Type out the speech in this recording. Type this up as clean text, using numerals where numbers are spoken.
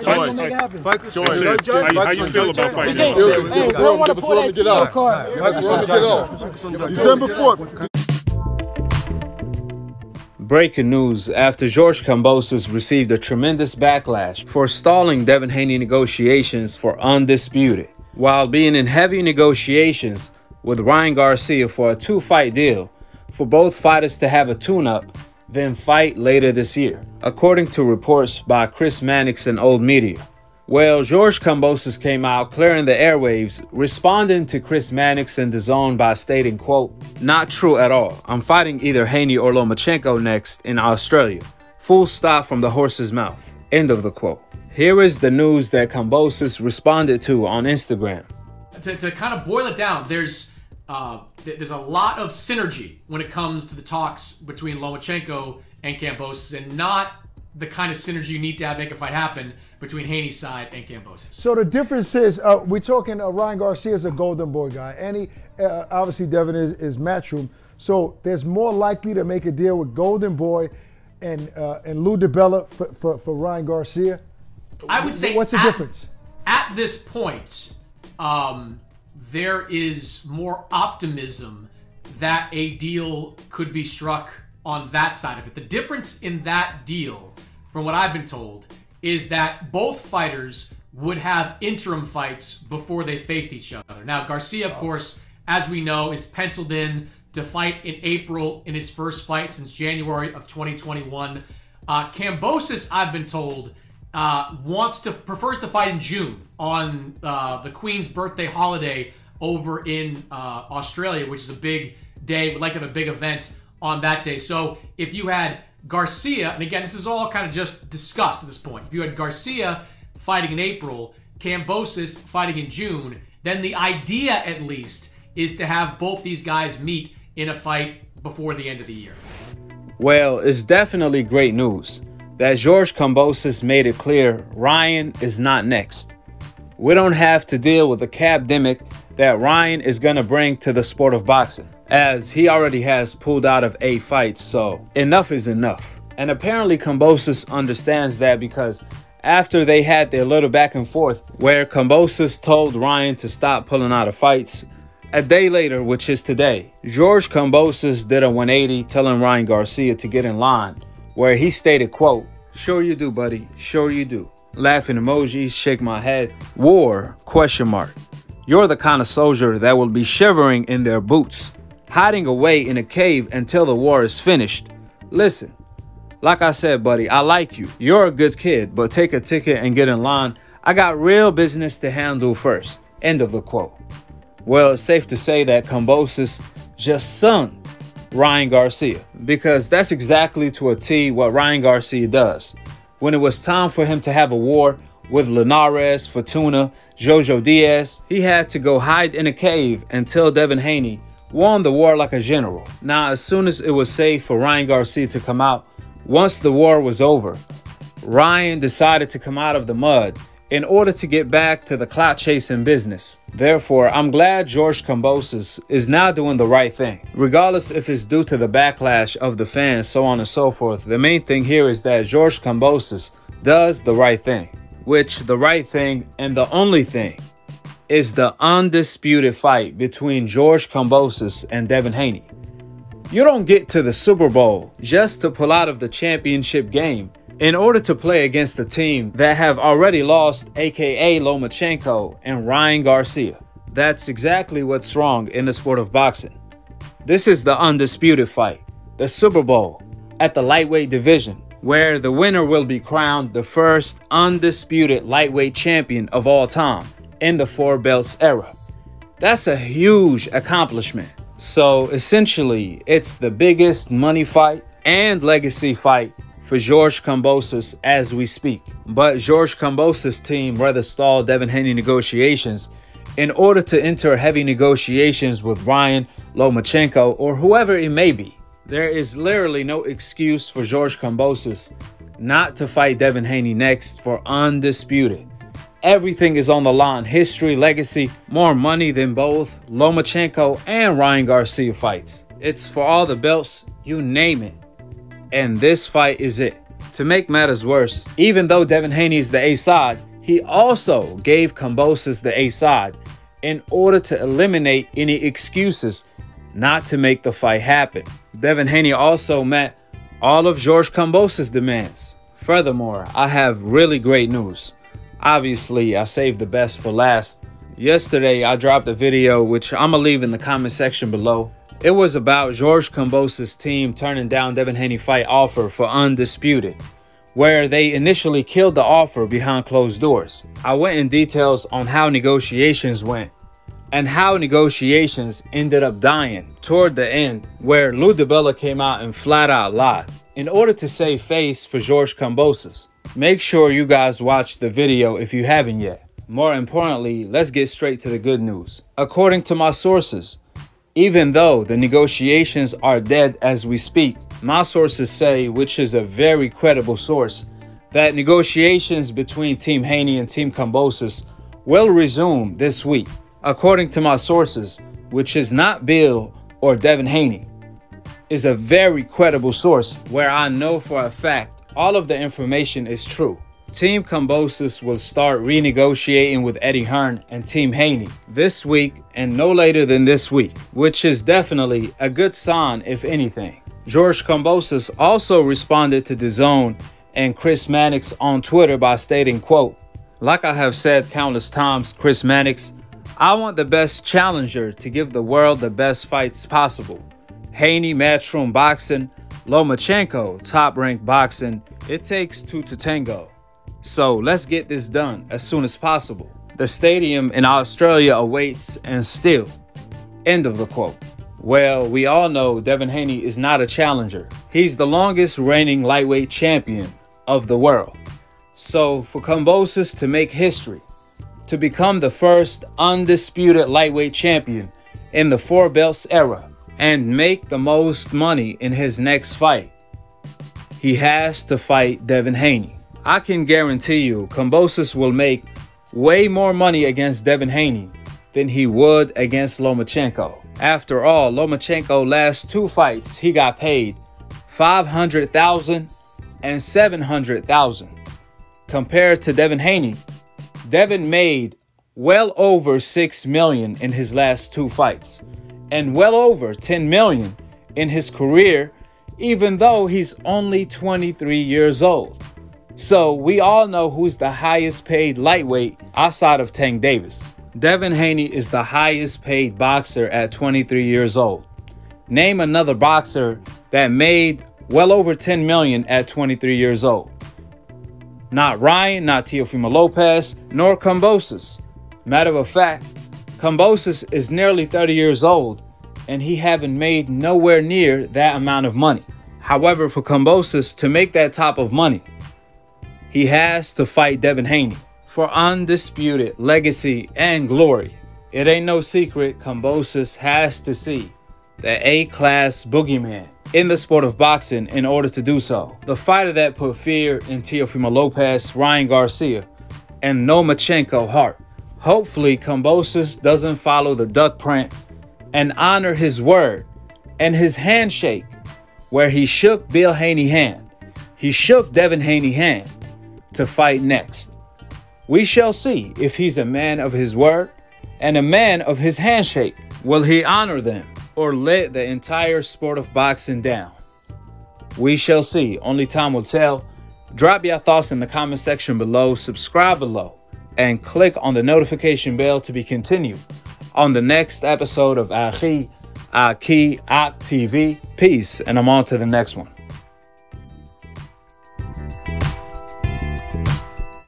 gonna make it happen. How you feel about fighting? Hey, we don't want to pull that TO card. December 4th. Breaking news after George Kambosos received a tremendous backlash for stalling Devin Haney negotiations for Undisputed, while being in heavy negotiations with Ryan Garcia for a 2-fight deal for both fighters to have a tune-up, then fight later this year, according to reports by Chris Mannix and Old Media. Well, George Kambosos came out clearing the airwaves, responding to Chris Mannix and DAZN by stating, quote, "Not true at all. I'm fighting either Haney or Lomachenko next in Australia. Full stop from the horse's mouth." End of the quote. Here is the news that Kambosos responded to on Instagram. To kind of boil it down, there's a lot of synergy when it comes to the talks between Lomachenko and Kambosos, and not the kind of synergy you need to have make a fight happen between Haney's side and Kambosos. So the difference is, we're talking Ryan Garcia is a golden boy guy, and he, obviously Devin is Matchroom. So there's more likely to make a deal with Golden Boy and Lou DiBella for Ryan Garcia. I would say, what's the difference? At this point, there is more optimism that a deal could be struck on that side of it. The difference in that deal, from what I've been told, is that both fighters would have interim fights before they faced each other. Now, Garcia, of course, as we know, is penciled in to fight in April in his first fight since January of 2021. Kambosos, I've been told, prefers to fight in June on the Queen's birthday holiday over in Australia, which is a big day. We'd like to have a big event on that day. So if you had Garcia, and again, this is all kind of just discussed at this point. If you had Garcia fighting in April, Kambosos fighting in June, then the idea, at least, is to have both these guys meet in a fight before the end of the year. Well, it's definitely great news that George Kambosos made it clear Ryan is not next. We don't have to deal with the cabdemic that Ryan is going to bring to the sport of boxing, as he already has pulled out of 8 fights, so enough is enough. And apparently Kambosos understands that, because after they had their little back and forth where Kambosos told Ryan to stop pulling out of fights, a day later, which is today, George Kambosos did a 180 telling Ryan Garcia to get in line, where he stated, quote, "Sure you do, buddy, sure you do. Laughing emojis, shake my head. War, question mark. You're the kind of soldier that will be shivering in their boots, hiding away in a cave until the war is finished. Listen, like I said, buddy, I like you. You're a good kid, but take a ticket and get in line. I got real business to handle first." End of the quote. Well, it's safe to say that Kambosos just sung Ryan Garcia, because that's exactly to a T what Ryan Garcia does. When it was time for him to have a war with Linares, Fortuna, Jojo Diaz, he had to go hide in a cave until Devin Haney won the war like a general. Now, as soon as it was safe for Ryan Garcia to come out, once the war was over, Ryan decided to come out of the mud in order to get back to the clout chasing business. Therefore, I'm glad George Kambosos is now doing the right thing. Regardless if it's due to the backlash of the fans, so on and so forth, the main thing here is that George Kambosos does the right thing, which the right thing and the only thing is the undisputed fight between George Kambosos and Devin Haney. You don't get to the Super Bowl just to pull out of the championship game in order to play against a team that have already lost, aka Lomachenko and Ryan Garcia. That's exactly what's wrong in the sport of boxing. This is the undisputed fight, the Super Bowl, at the lightweight division, where the winner will be crowned the first undisputed lightweight champion of all time in the 4 belts era. That's a huge accomplishment. So essentially, it's the biggest money fight and legacy fight for George Kambosos as we speak. But George Kambosos' team rather stalled Devin Haney negotiations in order to enter heavy negotiations with Ryan, Lomachenko, or whoever it may be. There is literally no excuse for George Kambosos not to fight Devin Haney next for undisputed. Everything is on the line. History, legacy, more money than both Lomachenko and Ryan Garcia fights. It's for all the belts, you name it. And this fight is it. To make matters worse, even though Devin Haney is the A side, he also gave Kambosos the A side in order to eliminate any excuses not to make the fight happen. Devin Haney also met all of George Kambosos' demands. Furthermore, I have really great news. Obviously, I saved the best for last. Yesterday, I dropped a video, which I'm gonna leave in the comment section below. It was about George Kambosos' team turning down Devin Haney fight offer for Undisputed, where they initially killed the offer behind closed doors. I went in details on how negotiations went and how negotiations ended up dying toward the end, where Lou DiBella came out and flat out lied in order to save face for George Kambosos. Make sure you guys watch the video if you haven't yet. More importantly, let's get straight to the good news. According to my sources, even though the negotiations are dead as we speak, my sources say, which is a very credible source, that negotiations between Team Haney and Team Kambosos will resume this week. According to my sources, which is not Bill or Devin Haney, is a very credible source where I know for a fact all of the information is true. Team Kambosos will start renegotiating with Eddie Hearn and Team Haney this week and no later than this week, which is definitely a good sign if anything. George Kambosos also responded to DAZN and Chris Mannix on Twitter by stating, quote, "Like I have said countless times, Chris Mannix, I want the best challenger to give the world the best fights possible. Haney, Matchroom Boxing, Lomachenko, Top Rank Boxing. It takes two to tango. So let's get this done as soon as possible. The stadium in Australia awaits and still." End of the quote. Well, we all know Devin Haney is not a challenger. He's the longest reigning lightweight champion of the world. So for Kambosos to make history, to become the first undisputed lightweight champion in the four belts era and make the most money in his next fight, he has to fight Devin Haney. I can guarantee you Kambosos will make way more money against Devin Haney than he would against Lomachenko. After all, Lomachenko's last two fights, he got paid $500,000 and $700,000. Compared to Devin Haney, Devin made well over $6 million in his last two fights and well over $10 million in his career, even though he's only 23 years old. So we all know who's the highest paid lightweight outside of Tank Davis. Devin Haney is the highest paid boxer at 23 years old. Name another boxer that made well over 10 million at 23 years old. Not Ryan, not Teofimo Lopez, nor Kambosos. Matter of fact, Kambosos is nearly 30 years old and he haven't made nowhere near that amount of money. However, for Kambosos to make that type of money, he has to fight Devin Haney for undisputed legacy and glory. It ain't no secret, Kambosos has to see the A-class boogeyman in the sport of boxing in order to do so. The fighter that put fear in Teofimo Lopez, Ryan Garcia, and Lomachenko heart. Hopefully, Kambosos doesn't follow the duck print and honor his word and his handshake where he shook Bill Haney's hand. He shook Devin Haney's hand to fight next. We shall see if he's a man of his word and a man of his handshake. Will he honor them or let the entire sport of boxing down? We shall see. Only time will tell. Drop your thoughts in the comment section below, subscribe below, and click on the notification bell to be continued on the next episode of Akhi TV. Peace, and I'm on to the next one.